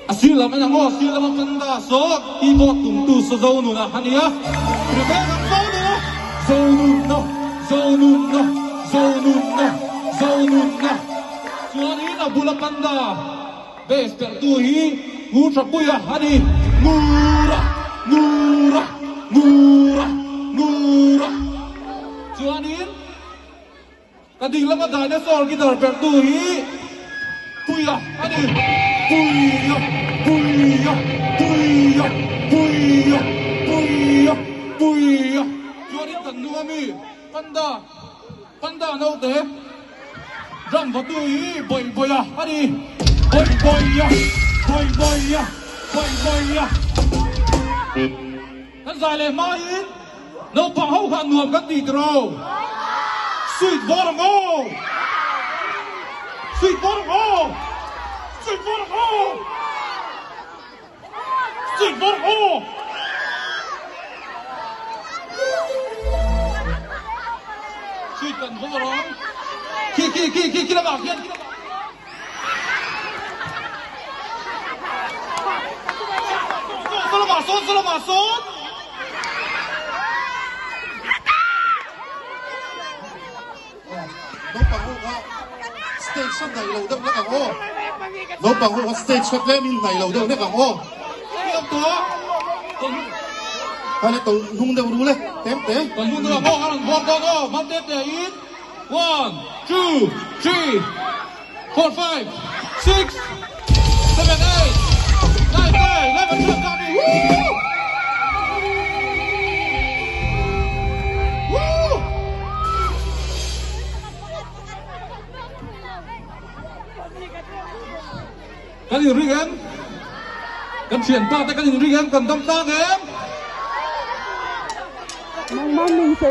Asil lam anh ngô asil lam phân đa số ibo tum tu so dâu nu na hania prepare lam dâu nu no dâu nu no dâu nu no dâu nu no chuan hi na bula panda base per tu hi ngu trapuya hani ngura ngura ngura ngura chuan hin kading lam dinosaur gitar per tu hi puya hani puya puya puya puya puya puya chuan hin kan nuwa mi panda panda nau te drum va tu hi boy boya hani boy boya boy boya boy boya kan zai le mai no pa ho khan nuam kan ti tro sweet bottom oh sweet bottom oh sweet bottom oh sweet bottom oh sweet kan bottom ki la ba kian solo ma sonน้องปังหูว่าสเตจช็อตไหนเราเดิมแล้วกันโอ้น้องปังหูว่าสเตจช็อตแล้วมีไหนเราเดิมแล้วกันโอ้ Tiếp tục. อะไรตัวนุ่งเดิมรู้เลยเต็มเต็ม Còn chúng ta có hàng vòng go bấm tiếp để ít. 1, 2, 3, 4, 5, 6, 7, 8, 9, 10, 11, 12, 13. Woo! Các điều riêng em. Cần chuyển qua tới các điều riêng em cần tâm tác em. Mong mình sẽ